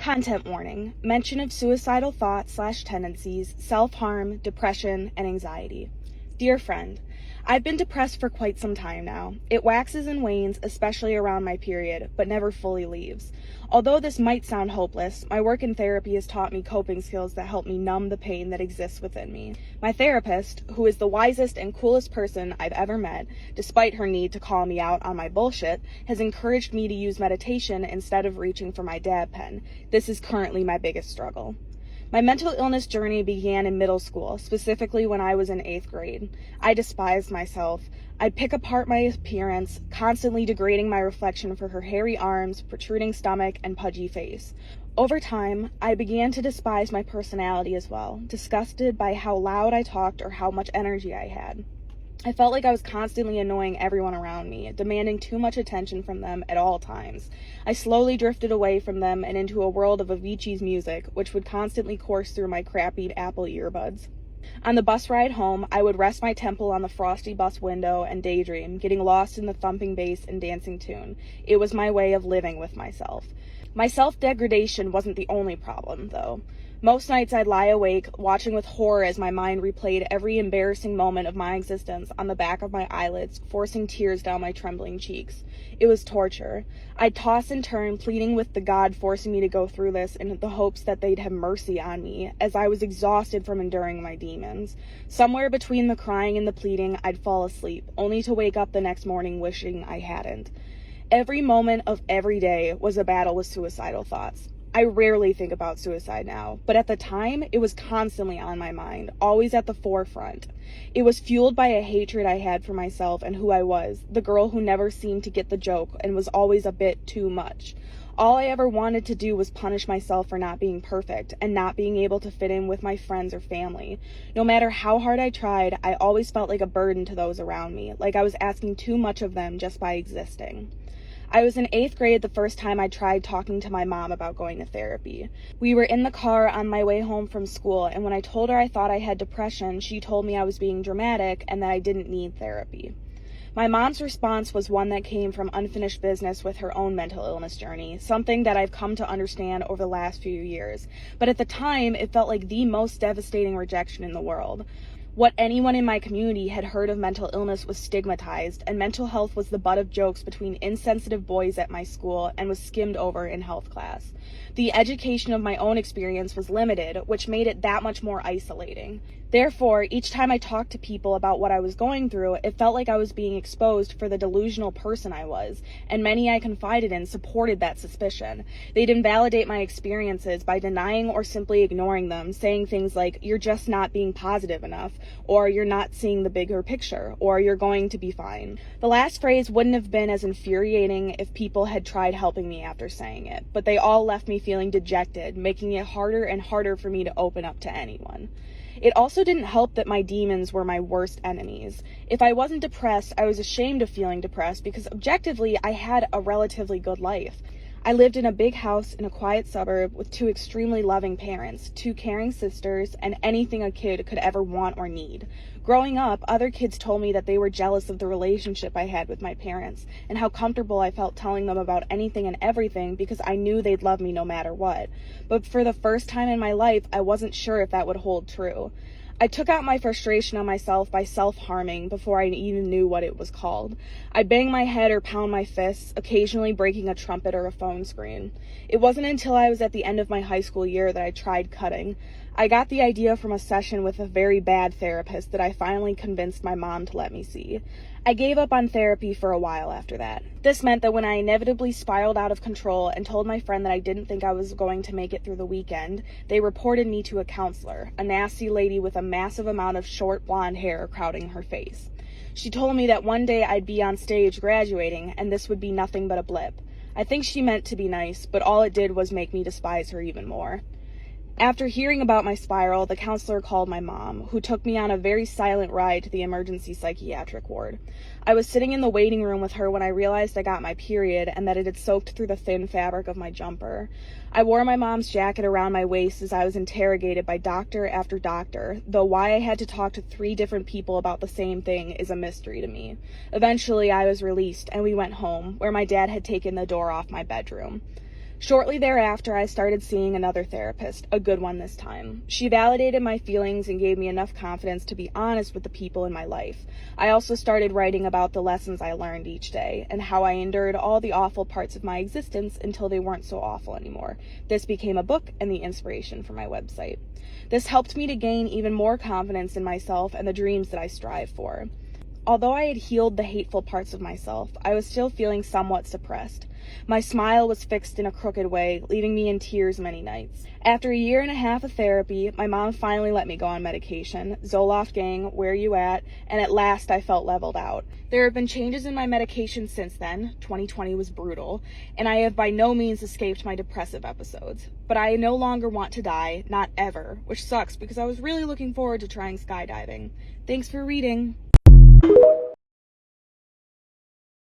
Content warning. Mention of suicidal thoughts/tendencies, self-harm, depression, and anxiety. Dear friend, I've been depressed for quite some time now. It waxes and wanes, especially around my period, but never fully leaves. Although this might sound hopeless, my work in therapy has taught me coping skills that help me numb the pain that exists within me. My therapist, who is the wisest and coolest person I've ever met, despite her need to call me out on my bullshit, has encouraged me to use meditation instead of reaching for my dab pen. This is currently my biggest struggle. My mental illness journey began in middle school, specifically when I was in 8th grade. I despised myself. I'd pick apart my appearance, constantly degrading my reflection for her hairy arms, protruding stomach, and pudgy face. Over time, I began to despise my personality as well, disgusted by how loud I talked or how much energy I had. I felt like I was constantly annoying everyone around me, demanding too much attention from them at all times. I slowly drifted away from them and into a world of Avicii's music, which would constantly course through my crappy Apple earbuds. On the bus ride home, I would rest my temple on the frosty bus window and daydream, getting lost in the thumping bass and dancing tune. It was my way of living with myself. My self-degradation wasn't the only problem, though. Most nights I'd lie awake, watching with horror as my mind replayed every embarrassing moment of my existence on the back of my eyelids, forcing tears down my trembling cheeks. It was torture. I'd toss and turn, pleading with the God forcing me to go through this in the hopes that they'd have mercy on me, as I was exhausted from enduring my demons. Somewhere between the crying and the pleading, I'd fall asleep, only to wake up the next morning wishing I hadn't. Every moment of every day was a battle with suicidal thoughts. I rarely think about suicide now, but at the time, it was constantly on my mind, always at the forefront. It was fueled by a hatred I had for myself and who I was, the girl who never seemed to get the joke and was always a bit too much. All I ever wanted to do was punish myself for not being perfect and not being able to fit in with my friends or family. No matter how hard I tried, I always felt like a burden to those around me, like I was asking too much of them just by existing. I was in 8th grade the first time I tried talking to my mom about going to therapy. We were in the car on my way home from school, and when I told her I thought I had depression, she told me I was being dramatic and that I didn't need therapy. My mom's response was one that came from unfinished business with her own mental illness journey, something that I've come to understand over the last few years. But at the time, it felt like the most devastating rejection in the world. What anyone in my community had heard of mental illness was stigmatized, and mental health was the butt of jokes between insensitive boys at my school and was skimmed over in health class. The education of my own experience was limited, which made it that much more isolating. Therefore, each time I talked to people about what I was going through, it felt like I was being exposed for the delusional person I was, and many I confided in supported that suspicion. They'd invalidate my experiences by denying or simply ignoring them, saying things like, "You're just not being positive enough," or "You're not seeing the bigger picture," or "You're going to be fine." The last phrase wouldn't have been as infuriating if people had tried helping me after saying it, but they all left me feeling dejected, making it harder and harder for me to open up to anyone. It also didn't help that my demons were my worst enemies. If I wasn't depressed, I was ashamed of feeling depressed because objectively I had a relatively good life. I lived in a big house in a quiet suburb with 2 extremely loving parents, 2 caring sisters, and anything a kid could ever want or need. Growing up, other kids told me that they were jealous of the relationship I had with my parents and how comfortable I felt telling them about anything and everything because I knew they'd love me no matter what. But for the first time in my life, I wasn't sure if that would hold true. I took out my frustration on myself by self-harming before I even knew what it was called. I'd bang my head or pound my fists, occasionally breaking a trumpet or a phone screen. It wasn't until I was at the end of my high school year that I tried cutting. I got the idea from a session with a very bad therapist that I finally convinced my mom to let me see. I gave up on therapy for a while after that. This meant that when I inevitably spiraled out of control and told my friend that I didn't think I was going to make it through the weekend, they reported me to a counselor, a nasty lady with a massive amount of short blonde hair crowding her face. She told me that one day I'd be on stage graduating and this would be nothing but a blip. I think she meant to be nice, but all it did was make me despise her even more. After hearing about my spiral, the counselor called my mom, who took me on a very silent ride to the emergency psychiatric ward. I was sitting in the waiting room with her when I realized I got my period and that it had soaked through the thin fabric of my jumper. I wore my mom's jacket around my waist as I was interrogated by doctor after doctor, though why I had to talk to 3 different people about the same thing is a mystery to me. Eventually, I was released and we went home, where my dad had taken the door off my bedroom. Shortly thereafter, I started seeing another therapist, a good one this time. She validated my feelings and gave me enough confidence to be honest with the people in my life. I also started writing about the lessons I learned each day and how I endured all the awful parts of my existence until they weren't so awful anymore. This became a book and the inspiration for my website. This helped me to gain even more confidence in myself and the dreams that I strive for. Although I had healed the hateful parts of myself, I was still feeling somewhat suppressed. My smile was fixed in a crooked way, leaving me in tears many nights. After a year and a half of therapy, my mom finally let me go on medication, Zoloft gang, where you at, and at last I felt leveled out. There have been changes in my medication since then. 2020 was brutal, and I have by no means escaped my depressive episodes. But I no longer want to die, not ever, which sucks because I was really looking forward to trying skydiving. Thanks for reading.